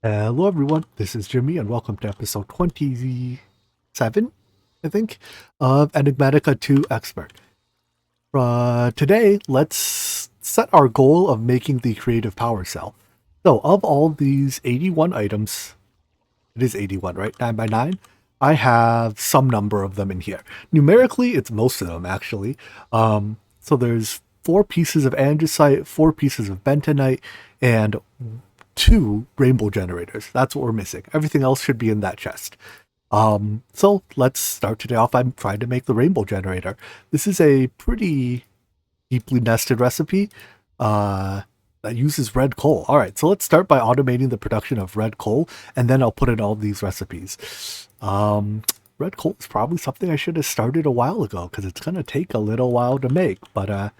Hello everyone, this is Jimmy and welcome to episode 27, I think, of Enigmatica 2 Expert. Today, let's set our goal of making the creative power cell. So, of all these 81 items, it is 81, right? 9 by 9. I have some number of them in here. Numerically, it's most of them, actually. So there's 4 pieces of andesite, 4 pieces of bentonite, and 2 rainbow generators. That's what we're missing. Everything else should be in that chest. So let's start today off by trying to make the rainbow generator. This is a pretty deeply nested recipe that uses red coal. All right, so let's start by automating the production of red coal, and then I'll put in all these recipes. Red coal is probably something I should have started a while ago because it's going to take a little while to make, but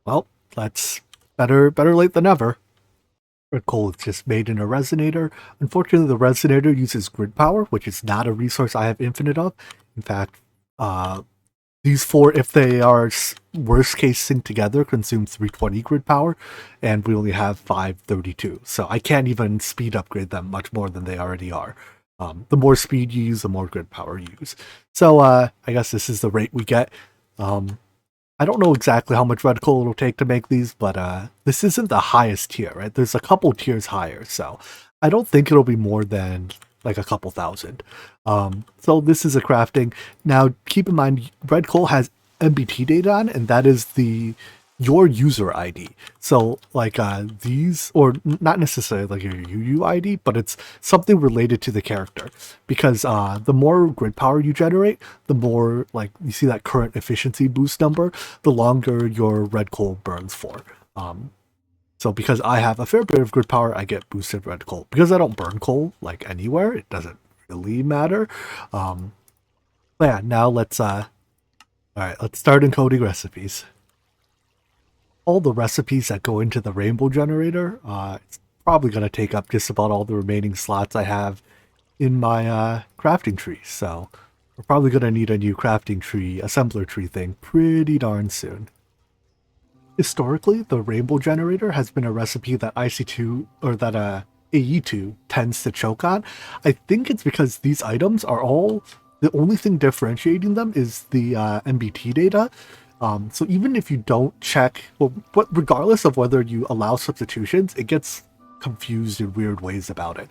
well, that's better late than never. Red coal is just made in a resonator. Unfortunately, the resonator uses grid power, which is not a resource I have infinite of. In fact, these 4, if they are worst case synced together, consume 320 grid power, and we only have 532. So I can't even speed upgrade them much more than they already are. The more speed you use, the more grid power you use. So I guess this is the rate we get. I don't know exactly how much red coal it'll take to make these, but this isn't the highest tier, right? There's a couple tiers higher, so I don't think it'll be more than like a couple thousand. So this is a crafting. Now, keep in mind, red coal has MBT data on, and that is your user ID. So like these, or not necessarily like your UU ID, but it's something related to the character. Because the more grid power you generate, the more like you see that current efficiency boost number, the longer your red coal burns for. So because I have a fair bit of grid power, I get boosted red coal. Because I don't burn coal like anywhere, it doesn't really matter. But yeah, now let's all right, let's start encoding recipes. All the recipes that go into the rainbow generator, it's probably going to take up just about all the remaining slots I have in my crafting tree. So we're probably going to need a new crafting tree, assembler tree thing pretty darn soon. Historically, the rainbow generator has been a recipe that IC2 or that AE2 tends to choke on. I think it's because these items are all, the only thing differentiating them is the MBT data. So even if you don't check, well, but regardless of whether you allow substitutions, it gets confused in weird ways about it.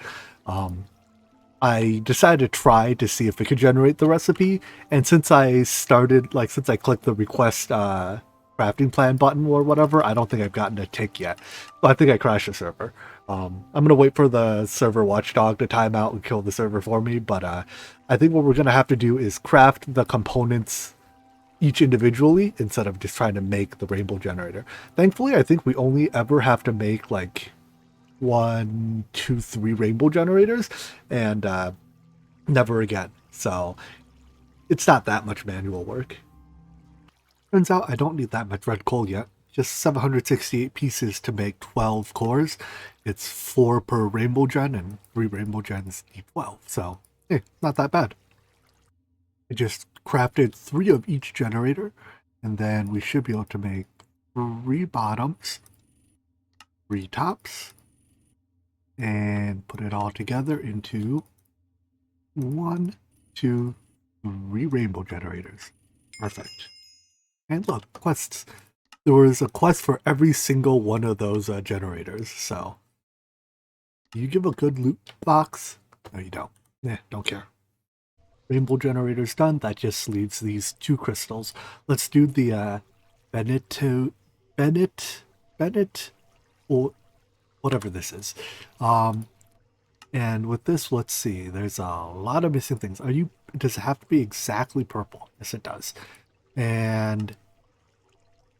I decided to try to see if it could generate the recipe, and since I clicked the request crafting plan button or whatever, I don't think I've gotten a tick yet. So I think I crashed the server. I'm gonna wait for the server watchdog to time out and kill the server for me, but I think what we're gonna have to do is craft the components each individually instead of just trying to make the rainbow generator. Thankfully, I think we only ever have to make like 1, 2, 3 rainbow generators and never again. So it's not that much manual work. Turns out I don't need that much red coal yet. Just 768 pieces to make 12 cores. It's 4 per rainbow gen, and 3 rainbow gens need 12. So, hey, not that bad. I just crafted 3 of each generator, and then we should be able to make 3 bottoms, 3 tops, and put it all together into 1, 2, 3 rainbow generators. Perfect. And look, quests. There was a quest for every single one of those generators, so you give a good loot box? No, you don't. Don't care. Rainbow generator's done. That just leaves these 2 crystals. Let's do the Bennett, or whatever this is. And with this, let's see. There's a lot of missing things. Does it have to be exactly purple? Yes, it does. And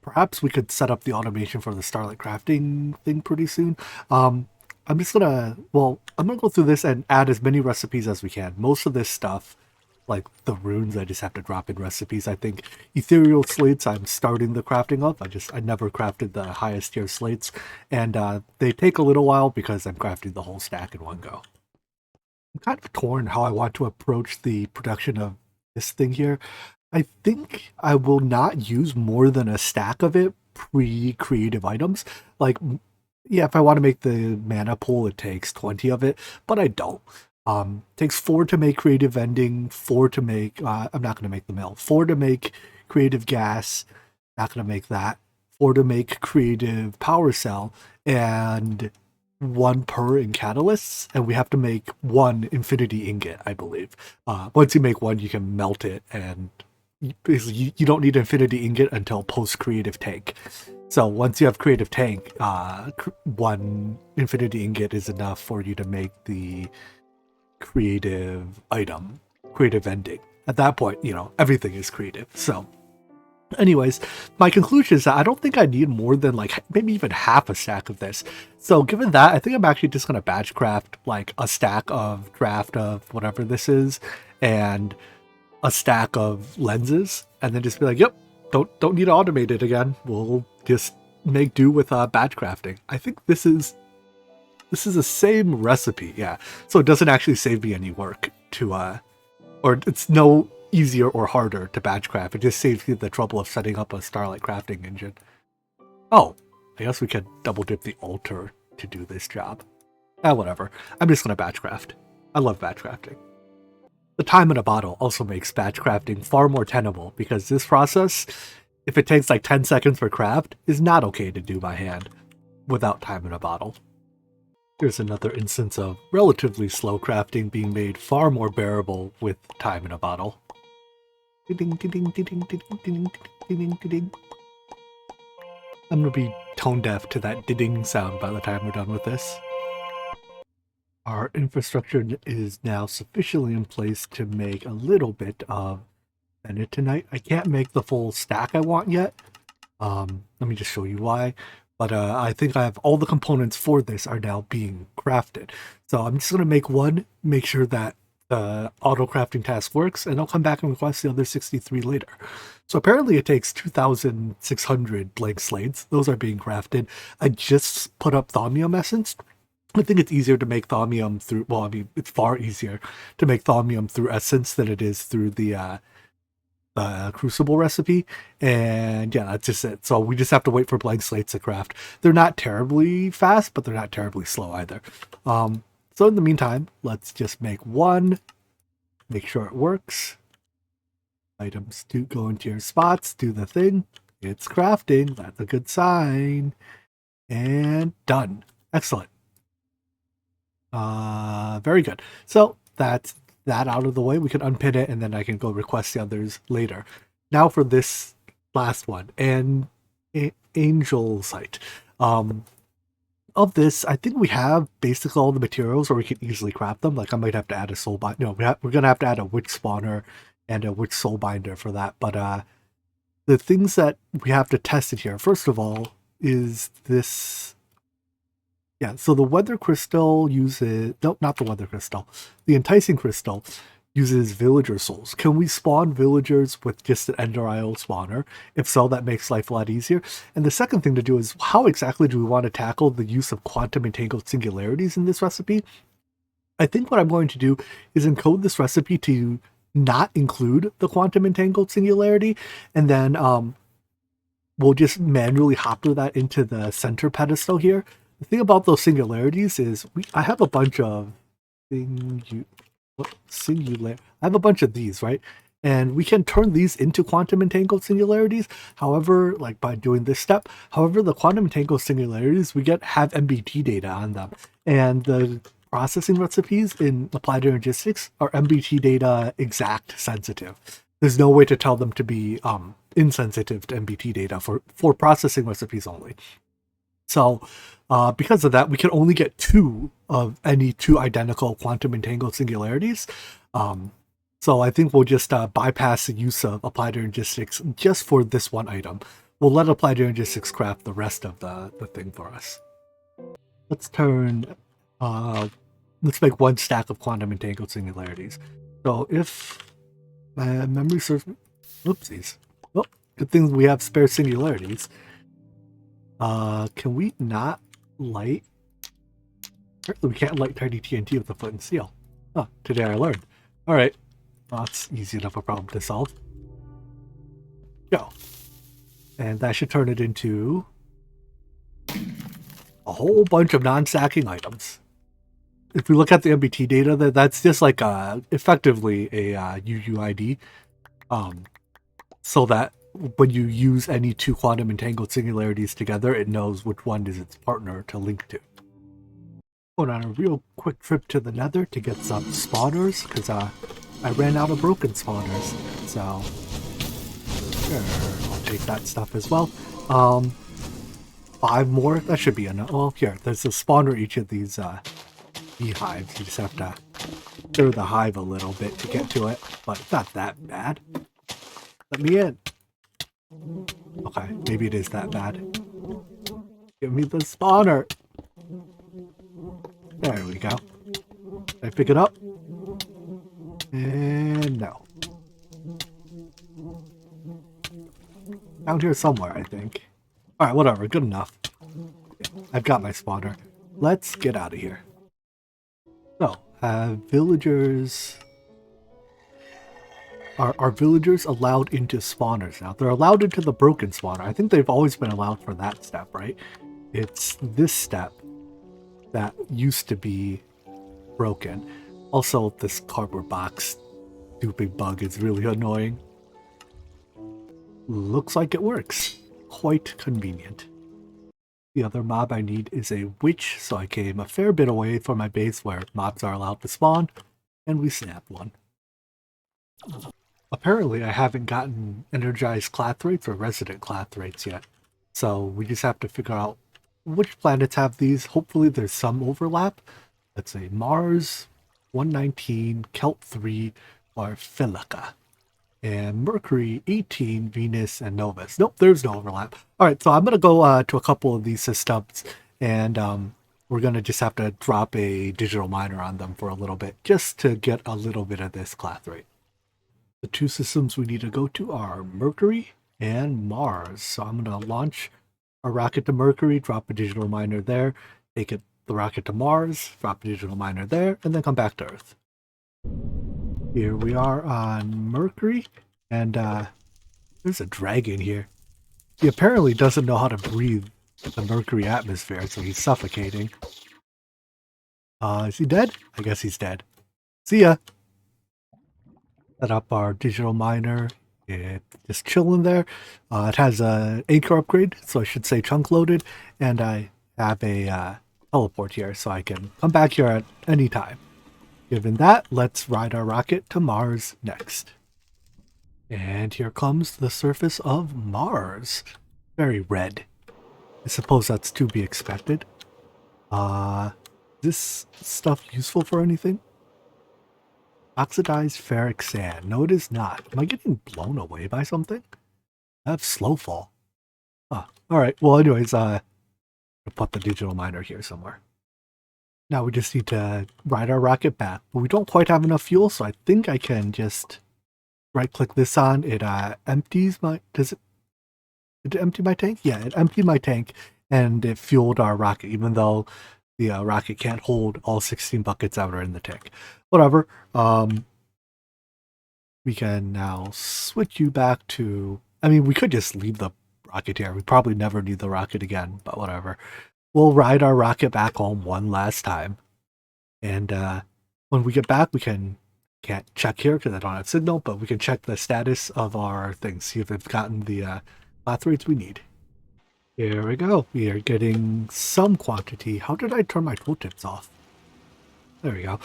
perhaps we could set up the automation for the Starlight crafting thing pretty soon. I'm gonna go through this and add as many recipes as we can. Most of this stuff, like the runes, I just have to drop in recipes. I think ethereal slates I'm starting the crafting of. I never crafted the highest tier slates, and they take a little while because I'm crafting the whole stack in one go. I'm kind of torn how I want to approach the production of this thing here. I think I will not use more than a stack of it pre-creative items. Like, Yeah, if I want to make the mana pool, it takes 20 of it, but I don't. Takes 4 to make creative vending, 4 to make, I'm not going to make the mill, 4 to make creative gas, not going to make that, 4 to make creative power cell, and 1 per in catalysts, and we have to make 1 infinity ingot, I believe. Once you make 1, you can melt it, and basically you don't need infinity ingot until post creative tank. So once you have creative tank, 1 infinity ingot is enough for you to make the creative item, creative ending. At that point, everything is creative. So anyways, my conclusion is that I don't think I need more than like maybe even half a stack of this. So given that, I think I'm actually just going to batch craft like a stack of draft of whatever this is and a stack of lenses, and then just be like, yep, don't need to automate it again. We'll just make do with batch crafting. I think this is the same recipe, yeah. So it doesn't actually save me any work to or it's no easier or harder to batch craft. It just saves you the trouble of setting up a Starlight crafting engine. Oh, I guess we could double dip the altar to do this job. Whatever. I'm just gonna batch craft. I love batch crafting. The time in a bottle also makes batch crafting far more tenable, because this process, if it takes like 10 seconds for craft, is not okay to do by hand without time in a bottle. Here's another instance of relatively slow crafting being made far more bearable with time in a bottle. I'm gonna be tone deaf to that ding sound by the time we're done with this. Our infrastructure is now sufficiently in place to make a little bit of bentonite. I can't make the full stack I want yet. Let me just show you why. But I think I have all the components for this are now being crafted. So I'm just going to make 1, make sure that the auto crafting task works, and I'll come back and request the other 63 later. So apparently it takes 2,600 blank slates. Those are being crafted. I just put up thaumium essence. I think it's easier to make thaumium through, well, I mean, it's far easier to make thaumium through essence than it is through the crucible recipe, and yeah, that's just it. So we just have to wait for blank slates to craft. They're not terribly fast, but they're not terribly slow either. So in the meantime, let's just make 1, make sure it works. Items do go into your spots, do the thing. It's crafting, that's a good sign. And done. Excellent. Very good. So that's that out of the way. We can unpin it, and then I can go request the others later. Now for this last one, and angel site. Of this, I think we have basically all the materials where we can easily craft them. Like I might have to add a soul binder. No, we're gonna have to add a witch spawner and a witch soul binder for that. But the things that we have to test it here, first of all, is this. Yeah, so the weather crystal uses, no, not the weather crystal. The enticing crystal uses villager souls. Can we spawn villagers with just an Ender Isle spawner? If so, that makes life a lot easier. And the second thing to do is, how exactly do we want to tackle the use of quantum entangled singularities in this recipe? I think what I'm going to do is encode this recipe to not include the quantum entangled singularity, and then we'll just manually hopper that into the center pedestal here. The thing about those singularities is I have a bunch of I have a bunch of these, right? And we can turn these into quantum entangled singularities. However, like by doing this step, however, the quantum entangled singularities we have MBT data on them, and the processing recipes in applied energistics are MBT data exact sensitive. There's no way to tell them to be insensitive to MBT data for processing recipes only. So because of that, we can only get 2 of any 2 identical quantum entangled singularities. So I think we'll just bypass the use of applied energistics just for this one item. We'll let applied energistics craft the rest of the thing for us. Let's let's make 1 stack of quantum entangled singularities. So if my memory serves me, oopsies. Well, good thing we have spare singularities. Can we not light? Apparently we can't light tiny TNT with the flint and steel. Oh, today I learned. Alright. Well, that's easy enough a problem to solve. Go. And that should turn it into a whole bunch of non-stacking items. If we look at the MBT data, that's just like effectively a UUID, so that when you use any two quantum entangled singularities together, it knows which one is its partner to link to. Going on a real quick trip to the Nether to get some spawners, because I ran out of broken spawners, so sure, I'll take that stuff as well. 5 more, that should be enough. Well, here, there's a spawner each of these beehives. You just have to stir the hive a little bit to get to it, but it's not that bad. Let me in. Okay, maybe it is that bad. Give me the spawner. There we go. Can I pick it up? And no. Down here somewhere, I think. Alright, whatever. Good enough. I've got my spawner. Let's get out of here. So, villagers... Are villagers allowed into spawners now? They're allowed into the broken spawner. I think they've always been allowed for that step, right? It's this step that used to be broken. Also, this cardboard box stupid bug is really annoying. Looks like it works. Quite convenient. The other mob I need is a witch, so I came a fair bit away from my base where mobs are allowed to spawn, and we snapped one. Apparently, I haven't gotten energized clathrates or resident clathrates yet, so we just have to figure out which planets have these. Hopefully there's some overlap. Let's say Mars, 119, Kelt 3, or Philica. And Mercury, 18, Venus, and Novus. Nope, there's no overlap. Alright, so I'm going to go to a couple of these systems, and we're going to just have to drop a digital miner on them for a little bit, just to get a little bit of this clathrate. The two systems we need to go to are Mercury and Mars. So I'm going to launch a rocket to Mercury, drop a digital miner there, take the rocket to Mars, drop a digital miner there, and then come back to Earth. Here we are on Mercury, and there's a dragon here. He apparently doesn't know how to breathe the Mercury atmosphere, so he's suffocating. Is he dead? I guess he's dead. See ya! Set up our digital miner. It's just chilling there. It has an anchor upgrade, so I should say chunk loaded, and I have a teleport here, so I can come back here at any time. Given that, let's ride our rocket to Mars next. And here comes the surface of Mars. Very red. I suppose that's to be expected. Is this stuff useful for anything? Oxidized ferric sand. No, it is not. Am I getting blown away by something? I have slow fall. Ah, alright. Well, anyways, I'll put the digital miner here somewhere. Now we just need to ride our rocket back. But we don't quite have enough fuel, so I think I can just right-click this on. It empties my... Did it empty my tank? Yeah, it emptied my tank, and it fueled our rocket, even though the rocket can't hold all 16 buckets that are in the tank. Whatever. We can now switch you back to... I mean, we could just leave the rocket here. We probably never need the rocket again, but whatever. We'll ride our rocket back home one last time. And when we get back, we can't check here because I don't have signal, but we can check the status of our things, see if they've gotten the clathrates we need. Here we go. We are getting some quantity. How did I turn my tooltips off? There we go.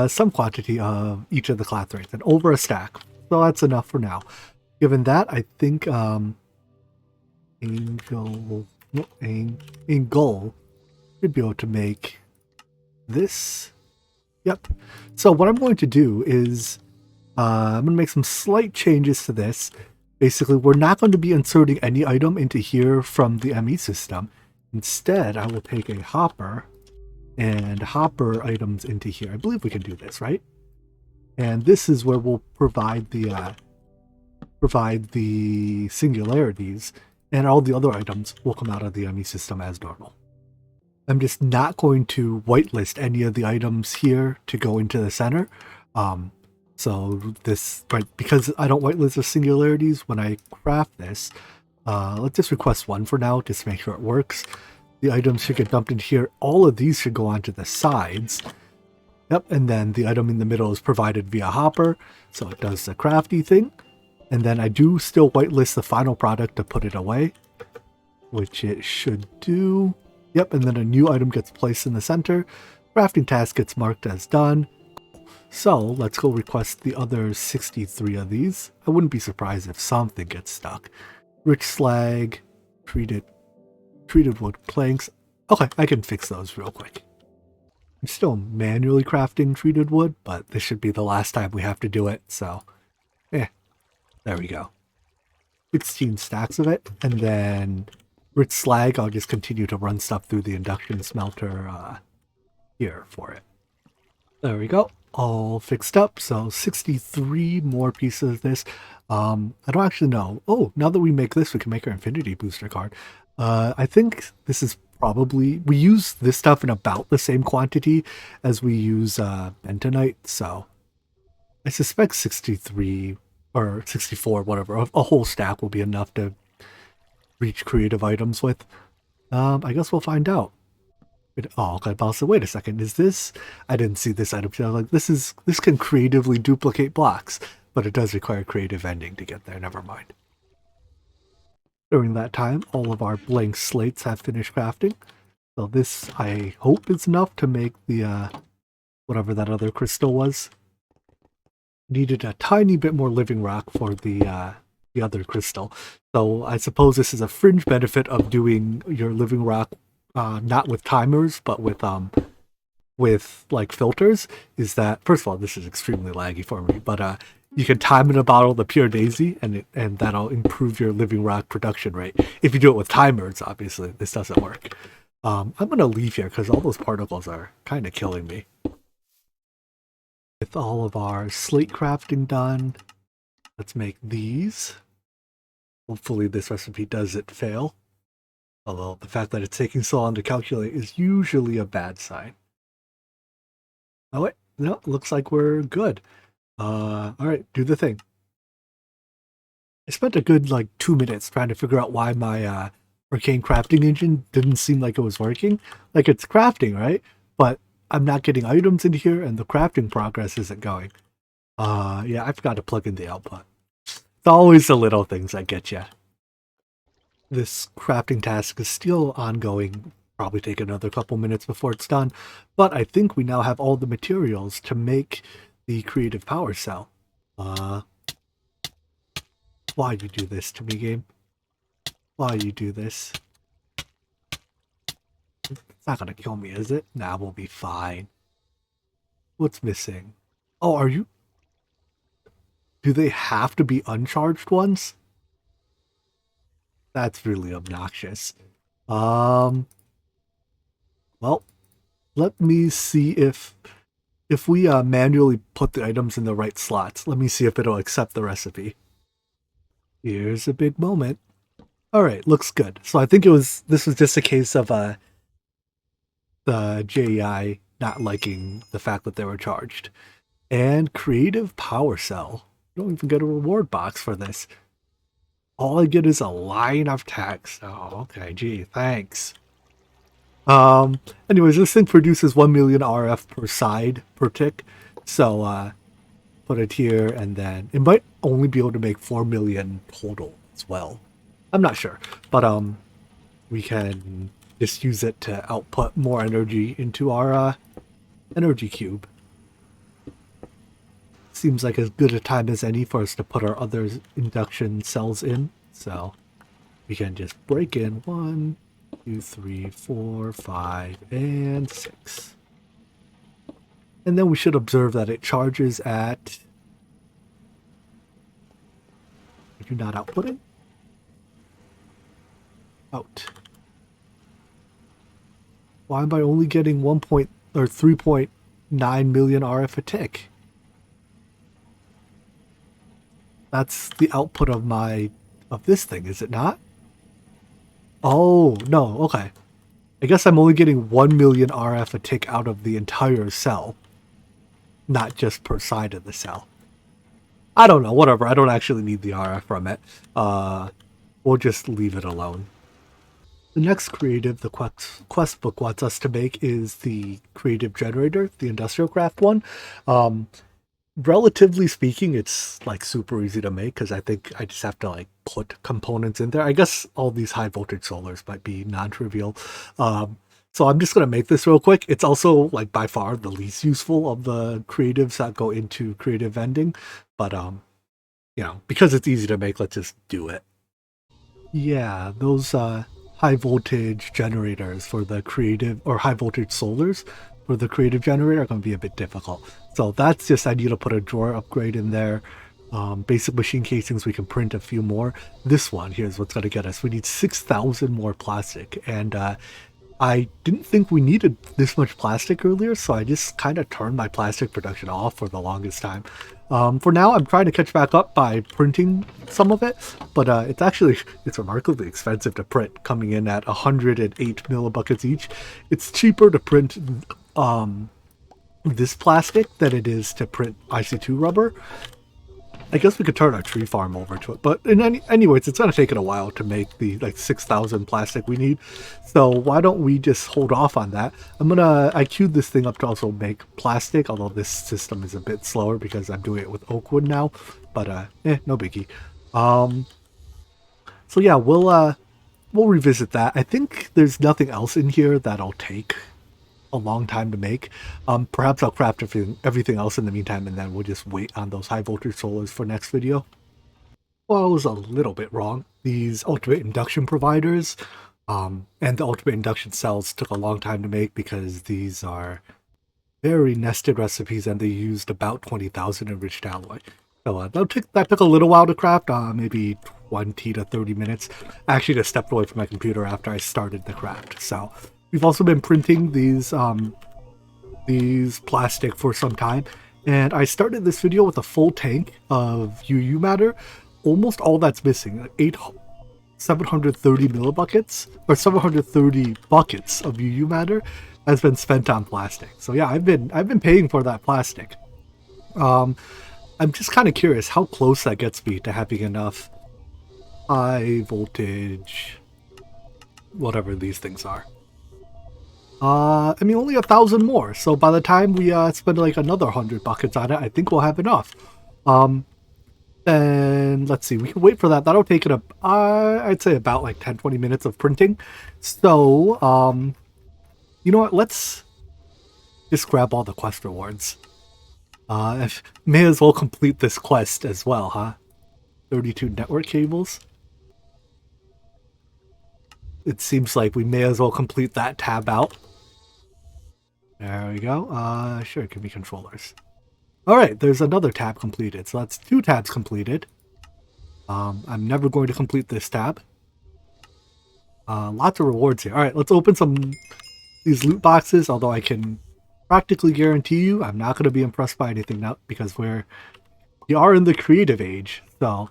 Some quantity of each of the clathrates and over a stack. So that's enough for now. Given that, I think Angol should be able to make this. Yep. So what I'm going to do is I'm going to make some slight changes to this. Basically, we're not going to be inserting any item into here from the ME system. Instead, I will take a hopper and hopper items into here. I believe we can do this, right? And this is where we'll provide the singularities, and all the other items will come out of the ME system as normal. I'm just not going to whitelist any of the items here to go into the center. So this, right, because I don't whitelist the singularities when I craft this, let's just request one for now, just to make sure it works. the items should get dumped in here. All of these should go onto the sides. Yep, and then the item in the middle is provided via hopper, so it does the crafty thing. And then I do still whitelist the final product to put it away, which it should do. Yep, and then a new item gets placed in the center. Crafting task gets marked as done. So let's go request the other 63 of these. I wouldn't be surprised if something gets stuck. Rich slag, treated wood planks. Okay, I can fix those real quick. I'm still manually crafting treated wood, but this should be the last time we have to do it, so there we go. 16 stacks of it, and then rich slag, I'll just continue to run stuff through the induction smelter here for it. There we go. All fixed up. So 63 more pieces of this. I don't actually know. Oh, now that we make this, we can make our infinity booster card. I think this is probably, we use this stuff in about the same quantity as we use bentonite. So I suspect 63 or 64, whatever, a whole stack will be enough to reach creative items with. I guess we'll find out. Oh, okay, but also, wait a second, is this, I didn't see this item, so like, this can creatively duplicate blocks, but it does require creative ending to get there, never mind. During that time, all of our blank slates have finished crafting, so this, I hope, is enough to make the, whatever that other crystal was. Needed a tiny bit more living rock for the other crystal, so I suppose this is a fringe benefit of doing your living rock not with timers, but with like filters, is that, first of all, this is extremely laggy for me, but you can time in a bottle the pure daisy, and that'll improve your living rock production rate. If you do it with timers, obviously, this doesn't work. I'm going to leave here because all those particles are kind of killing me. With all of our slate crafting done, let's make these. Hopefully this recipe doesn't fail. Although the fact that it's taking so long to calculate is usually a bad sign. Oh wait, no, looks like we're good. Alright, do the thing. I spent a good like 2 minutes trying to figure out why my arcane crafting engine didn't seem like it was working. Like, it's crafting, right? But I'm not getting items in here and the crafting progress isn't going. Yeah, I forgot to plug in the output. It's always the little things that get you. This crafting task is still ongoing, probably take another couple minutes before it's done, but I think we now have all the materials to make the creative power cell. Why you do this to me, game? Why you do this? It's not gonna kill me, is it? Nah, we'll be fine. What's missing? Oh, are you... Do they have to be uncharged ones? That's really obnoxious. Well, let me see if we manually put the items in the right slots. Let me see if it'll accept the recipe. Here's a big moment. All right, looks good. So I think this was just a case of the JEI not liking the fact that they were charged. And creative power cell. You don't even get a reward box for this. All I get is a line of text. Oh, okay, gee, thanks. Anyways, this thing produces 1 million RF per side per tick. So, put it here, and then it might only be able to make 4 million total as well. I'm not sure, but we can just use it to output more energy into our energy cube. Seems like as good a time as any for us to put our other induction cells in, so we can just break in 1, 2, 3, 4, 5, and 6. And then we should observe that it charges at... Are you not outputting? Out. Why am I only getting 3.9 million RF a tick? That's the output of this thing, is it not? Oh, no, okay. I guess I'm only getting 1 million RF a tick out of the entire cell, not just per side of the cell. I don't know, whatever. I don't actually need the RF from it. We'll just leave it alone. The next creative the quest book wants us to make is the creative generator, the industrial craft one. Relatively speaking, it's like super easy to make because I think I just have to like put components in there. I guess all these high voltage solars might be non-trivial. So I'm just going to make this real quick. It's also like by far the least useful of the creatives that go into creative vending. But, you know, because it's easy to make, let's just do it. Yeah, those high voltage generators for the creative, or high voltage solars for the creative generator are going to be a bit difficult. So that's just, I need to put a drawer upgrade in there. Basic machine casings, we can print a few more. This one, here's what's going to get us. We need 6,000 more plastic. And I didn't think we needed this much plastic earlier, so I just kind of turned my plastic production off for the longest time. For now, I'm trying to catch back up by printing some of it, but it's remarkably expensive to print, coming in at 108 millibuckets each. It's cheaper to print this plastic than it is to print IC2 rubber. I guess we could turn our tree farm over to it, but anyways, it's going to take it a while to make the like 6,000 plastic we need. So why don't we just hold off on that? I queued this thing up to also make plastic, although this system is a bit slower because I'm doing it with oak wood now, but no biggie. So yeah, we'll revisit that. I think there's nothing else in here that'll take a long time to make. Perhaps I'll craft everything else in the meantime, and then we'll just wait on those high voltage solars for next video. Well, I was a little bit wrong. These ultimate induction providers and the ultimate induction cells took a long time to make because these are very nested recipes and they used about 20,000 enriched alloy. So that took a little while to craft, maybe 20 to 30 minutes. I actually just stepped away from my computer after I started the craft. So we've also been printing these plastic for some time, and I started this video with a full tank of UU matter. Almost all that's missing, 730 millibuckets, or 730 buckets of UU matter has been spent on plastic. So yeah, I've been paying for that plastic. I'm just kind of curious how close that gets me to having enough high voltage, whatever these things are. I mean, only 1,000 more. So by the time we spend like another 100 buckets on it, I think we'll have enough. And let's see, we can wait for that. That'll take it up, I'd say about like 10-20 minutes of printing. So, you know what? Let's just grab all the quest rewards. May as well complete this quest as well, huh? 32 network cables. It seems like we may as well complete that tab out. There we go. Sure, it can be controllers. Alright, there's another tab completed. So that's 2 tabs completed. I'm never going to complete this tab. Lots of rewards here. Alright, let's open these loot boxes, although I can practically guarantee you I'm not going to be impressed by anything now because we are in the creative age. So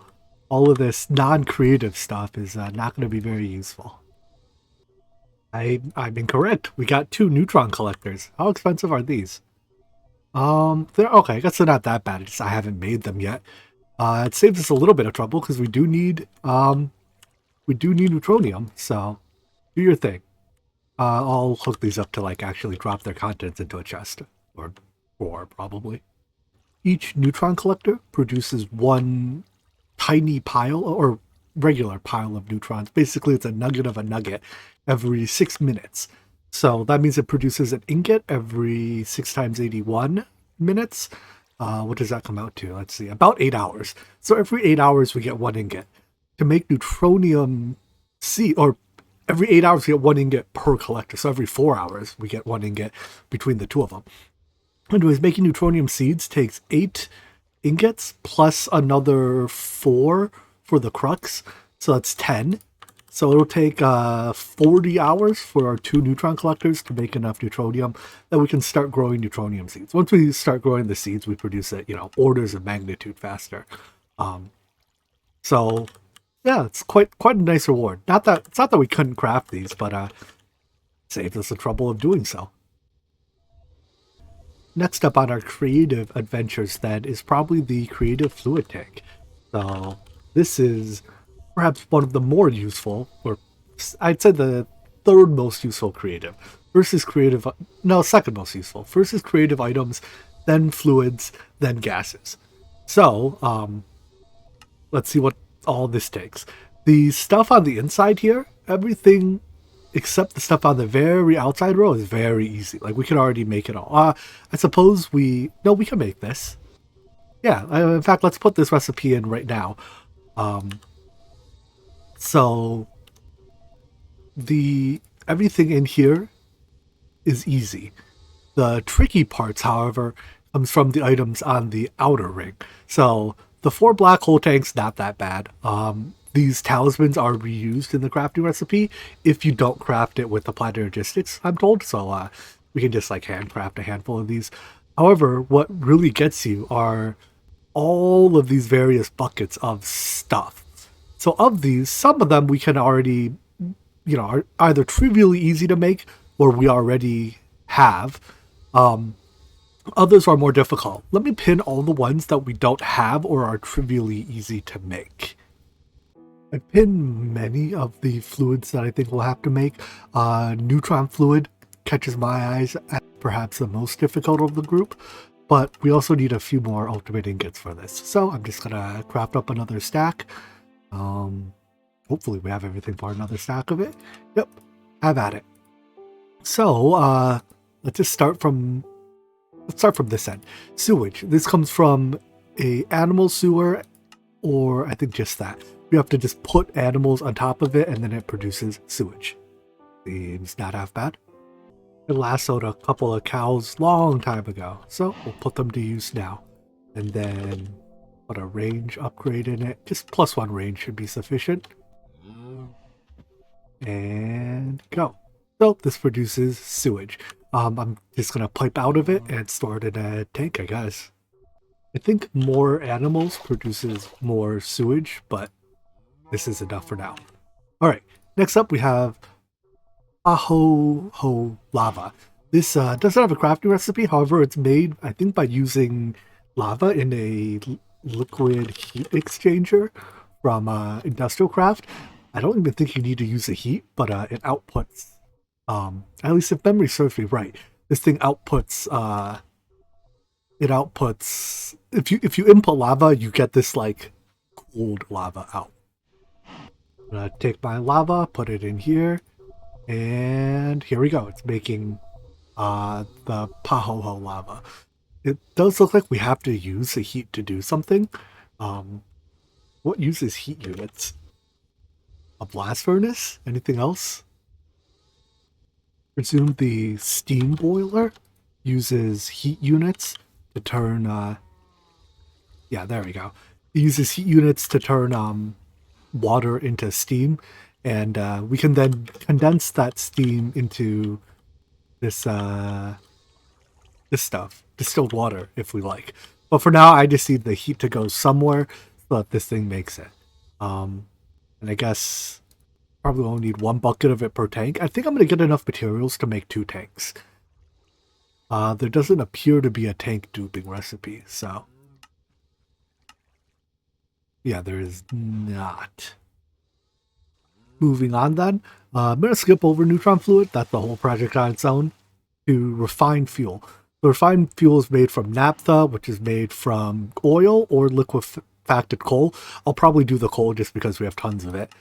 all of this non-creative stuff is not going to be very useful. I'm incorrect. We got 2 neutron collectors. How expensive are these? They're okay. I guess they're not that bad. It's just I haven't made them yet. It saves us a little bit of trouble because we do need neutronium. So do your thing. I'll hook these up to like actually drop their contents into a chest or 4 probably. Each neutron collector produces 1 tiny pile or regular pile of neutrons. Basically, it's a nugget of a nugget every 6 minutes. So that means it produces an ingot every 6 times 81 minutes. What does that come out to? Let's see, about 8 hours. So every 8 hours we get 1 ingot. To make neutronium seed, or every 8 hours we get 1 ingot per collector. So every 4 hours we get 1 ingot between the 2 of them. Anyways, making neutronium seeds takes 8 ingots plus another 4 for the crux. So that's 10. So it'll take 40 hours for our 2 neutron collectors to make enough neutronium that we can start growing neutronium seeds. Once we start growing the seeds, we produce it, orders of magnitude faster. So yeah, it's quite a nice reward. It's not that we couldn't craft these, but saved us the trouble of doing so. Next up on our creative adventures then is probably the creative fluid tank. So this is perhaps one of the more useful, or I'd say the third most useful creative. First is creative, no, second most useful. First is creative items, then fluids, then gases. So, let's see what all this takes. The stuff on the inside here, everything except the stuff on the very outside row is very easy. Like, we can already make it all. I suppose we can make this. Yeah, in fact, let's put this recipe in right now. So everything in here is easy. The tricky parts, however, comes from the items on the outer ring. So the 4 black hole tanks, not that bad. These talismans are reused in the crafting recipe if you don't craft it with applied logistics, I'm told. So we can just like handcraft a handful of these. However, what really gets you are all of these various buckets of stuff. So of these, some of them we can already, are either trivially easy to make or we already have. Others are more difficult. Let me pin all the ones that we don't have or are trivially easy to make. I pinned many of the fluids that I think we'll have to make. Neutron fluid catches my eyes as perhaps the most difficult of the group, but we also need a few more ultimate ingots for this. So I'm just gonna craft up another stack. Hopefully we have everything for another stack of it. Yep, have at it. So let's just start from this end. Sewage. This comes from a animal sewer, or I think just that. You have to just put animals on top of it and then it produces sewage. Seems not half bad. I lassoed a couple of cows long time ago, so we'll put them to use now. And then put a range upgrade in it. Just +1 range should be sufficient. And go. So this produces sewage. I'm just gonna pipe out of it and store it in a tank, I guess. I think more animals produces more sewage, but this is enough for now. Alright, next up we have Aho lava. This doesn't have a crafting recipe, however it's made, I think, by using lava in a liquid heat exchanger from Industrial Craft. I don't even think you need to use the heat, but it outputs, at least if memory serves me right, this thing outputs, if you input lava, you get this like cooled lava out. I'm gonna take my lava, put it in here, and here we go. It's making the Pahoho lava. It does look like we have to use the heat to do something. What uses heat units? A blast furnace? Anything else? Presume the steam boiler uses heat units to turn, yeah, there we go. It uses heat units to turn water into steam, and we can then condense that steam into this this stuff, distilled water, if we like. But for now, I just need the heat to go somewhere so that this thing makes it. And I guess probably only need 1 bucket of it per tank. I think I'm going to get enough materials to make 2 tanks. There doesn't appear to be a tank duping recipe, so yeah, there is not. Moving on then, I'm going to skip over neutron fluid. That's the whole project on its own. To refined fuel. The refined fuel is made from naphtha, which is made from oil or liquefied coal. I'll probably do the coal just because we have tons of it.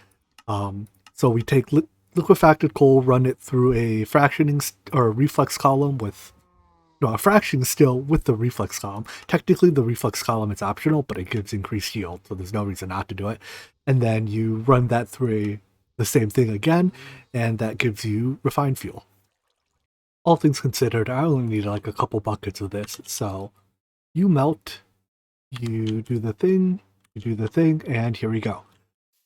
So we take liquefied coal, run it through a fractioning or reflex column with a fractioning still with the reflex column. Technically, the reflex column is optional, but it gives increased yield, so there's no reason not to do it. And then you run that through the same thing again, and that gives you refined fuel. All things considered, I only need like a couple buckets of this. So you melt, you do the thing, and here we go.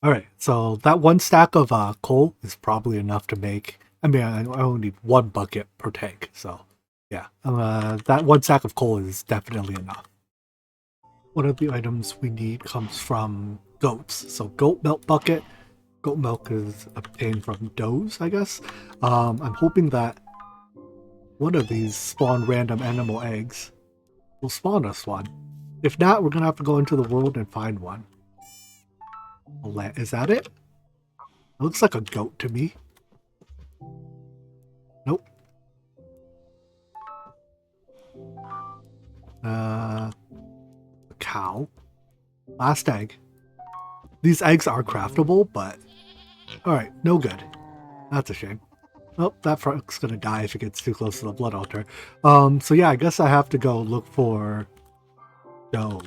All right, so that 1 stack of coal is probably enough to make. I mean, I only need 1 bucket per tank, so yeah, that 1 stack of coal is definitely enough. One of the items we need comes from goats. So goat milk bucket. Goat milk is obtained from does, I guess. I'm hoping that one of these spawn random animal eggs will spawn us one. If not, we're gonna have to go into the world and find one. Is that it? It looks like a goat to me. A cow. Last egg. These eggs are craftable, but alright, no good. That's a shame. Oh, that frog's gonna die if it gets too close to the blood altar. So yeah, I guess I have to go look for dough.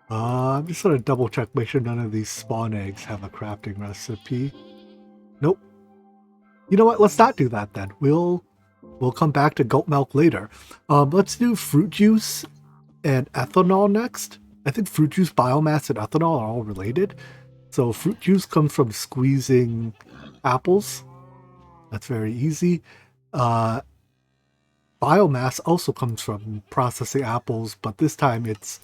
I'm just gonna double check, make sure none of these spawn eggs have a crafting recipe. Nope. You know what? Let's not do that then. We'll come back to goat milk later. Let's do fruit juice and ethanol next. I think fruit juice, biomass, and ethanol are all related. So fruit juice comes from squeezing apples. That's very easy. Biomass also comes from processing apples, but this time it's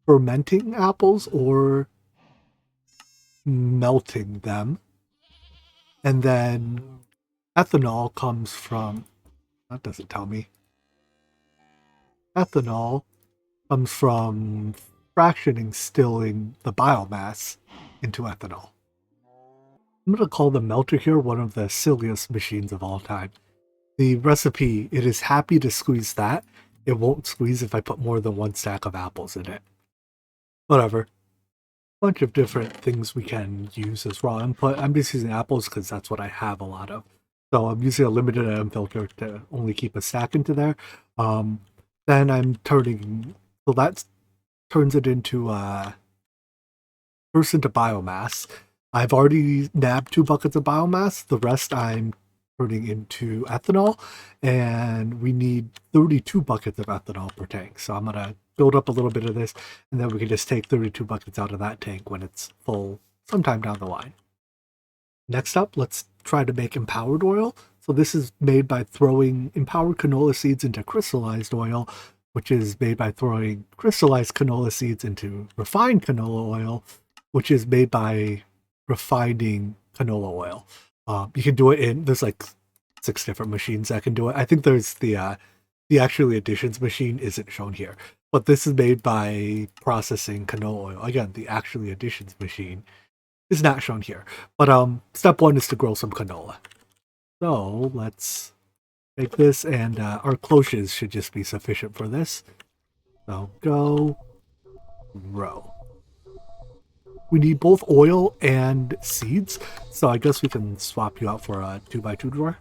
fermenting apples or melting them. And then ethanol comes from, that doesn't tell me. Ethanol comes from fractioning, stilling the biomass into ethanol. I'm going to call the melter here one of the silliest machines of all time. The recipe, it is happy to squeeze that. It won't squeeze if I put more than one stack of apples in it. Whatever. Bunch of different things we can use as raw input. I'm just using apples because that's what I have a lot of. So I'm using a limited item filter to only keep a stack into there. Then I'm turning, so that turns it into first into biomass. I've already nabbed 2 buckets of biomass. The rest I'm turning into ethanol, and we need 32 buckets of ethanol per tank. So I'm gonna build up a little bit of this, and then we can just take 32 buckets out of that tank when it's full sometime down the line. Next up, let's try to make empowered oil. So this is made by throwing empowered canola seeds into crystallized oil, which is made by throwing crystallized canola seeds into refined canola oil, which is made by refining canola oil. You can do it in, there's like 6 different machines that can do it. I think there's the actually additions machine isn't shown here, but this is made by processing canola oil. Again, the actually additions machine is not shown here, but step 1 is to grow some canola. So let's make this, and our cloches should just be sufficient for this. So go grow. We need both oil and seeds, so I guess we can swap you out for a 2x2 drawer.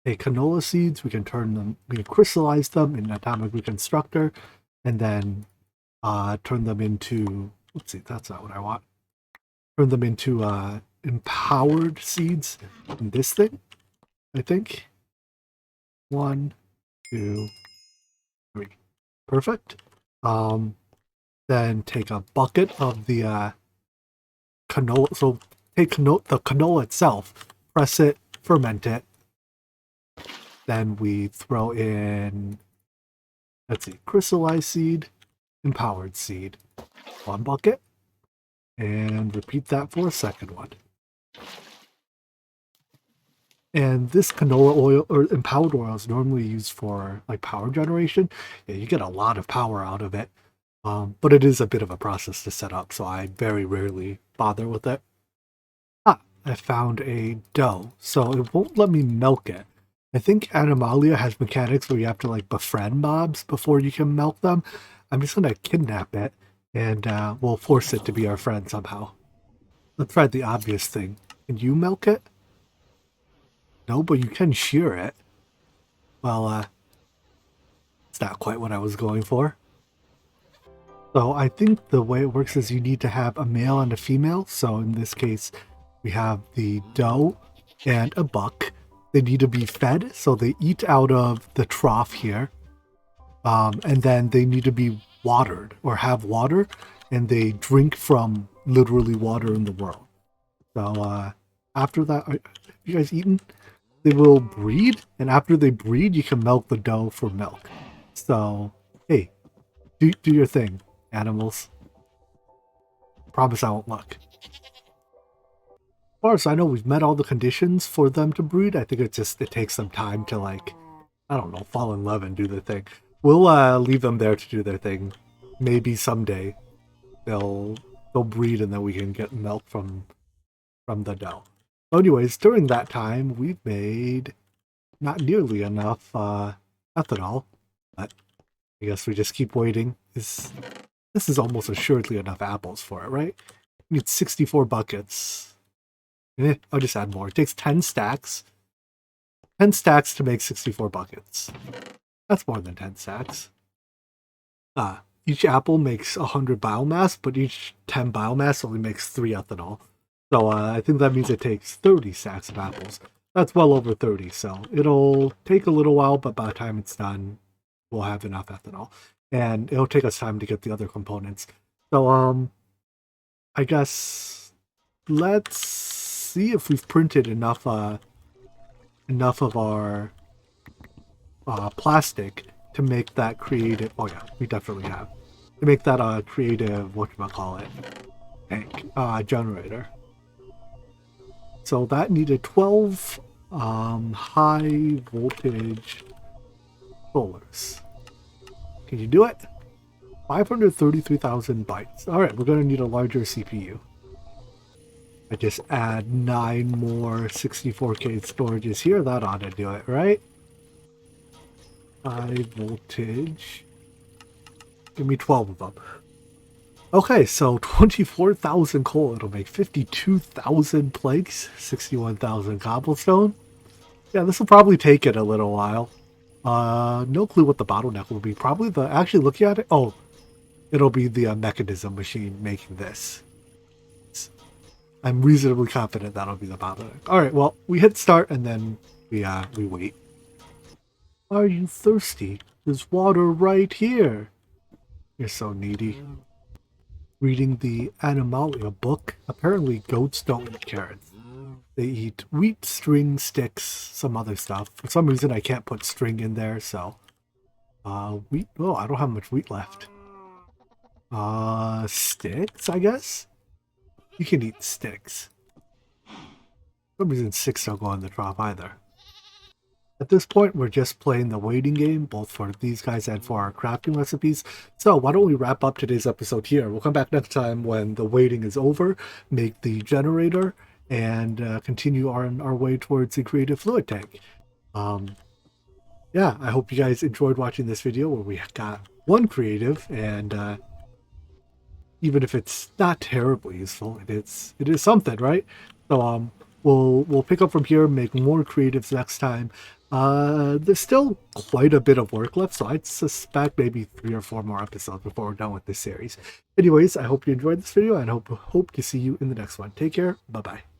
Okay, canola seeds, we can turn them, we can crystallize them in atomic reconstructor, and then turn them into, let's see, that's not what I want. Turn them into empowered seeds in this thing, I think. 1, 2, 3. Perfect. Then take a bucket of the canola. So take the canola itself, press it, ferment it. Then we throw in, let's see, crystallized seed, empowered seed. 1 bucket. And repeat that for a second one. And this canola oil or empowered oil is normally used for like power generation. Yeah, you get a lot of power out of it. But it is a bit of a process to set up, so I very rarely bother with it. I found a dough, so it won't let me milk it. I think Enigmatica has mechanics where you have to like befriend mobs before you can milk them. I'm just gonna kidnap it, and we'll force it to be our friend somehow. Let's try the obvious thing. Can you milk it? No, but you can shear it. Well, it's not quite what I was going for. So I think the way it works is you need to have a male and a female. So in this case, we have the doe and a buck. They need to be fed, so they eat out of the trough here. And then they need to be watered or have water, and they drink from literally water in the world. So after that, have you guys eaten? They will breed, and after they breed, you can milk the doe for milk. So, hey, do your thing, animals. Promise I won't look. As far as I know, we've met all the conditions for them to breed. I think it takes them time to, like, I don't know, fall in love and do their thing. We'll leave them there to do their thing. Maybe someday they'll breed, and then we can get milk from the doe. So anyways, during that time, we've made not nearly enough ethanol, but I guess we just keep waiting. This is almost assuredly enough apples for it, right? We need 64 buckets. I'll just add more. It takes 10 stacks. 10 stacks to make 64 buckets. That's more than 10 stacks. Each apple makes 100 biomass, but each 10 biomass only makes 3 ethanol. So I think that means it takes 30 stacks of apples. That's well over 30, so it'll take a little while, but by the time it's done, we'll have enough ethanol. And it'll take us time to get the other components. So, I guess let's see if we've printed enough of our plastic to make that creative. Oh yeah, we definitely have to make that creative. Whatchamacallit, tank generator. So that needed 12 high voltage solars. Can you do it? 533,000 bytes. All right, we're going to need a larger CPU. I just add 9 more 64K storages here. That ought to do it, right? High voltage. Give me 12 of them. Okay, so 24,000 coal. It'll make 52,000 planks, 61,000 cobblestone. Yeah, this will probably take it a little while. No clue what the bottleneck will be. Probably actually looking at it. Oh, it'll be the mechanism machine making this. I'm reasonably confident that'll be the bottleneck. All right, well, we hit start and then we wait. Are you thirsty? There's water right here. You're so needy. Reading the Enigmatica book. Apparently goats don't eat carrots. They eat wheat, string, sticks, some other stuff. For some reason I can't put string in there, so wheat. Oh, I don't have much wheat left. Sticks, I guess? You can eat sticks. For some reason sticks don't go in the trough either. At this point, we're just playing the waiting game, both for these guys and for our crafting recipes. So why don't we wrap up today's episode here? We'll come back next time when the waiting is over, make the generator, and continue on our way towards the creative fluid tank. Yeah, I hope you guys enjoyed watching this video where we got one creative, and even if it's not terribly useful, it is something, right? So we'll pick up from here, make more creatives next time. There's still quite a bit of work left, so I'd suspect maybe 3 or 4 more episodes before we're done with this series. Anyways, I hope you enjoyed this video, and hope to see you in the next one. Take care. Bye-bye.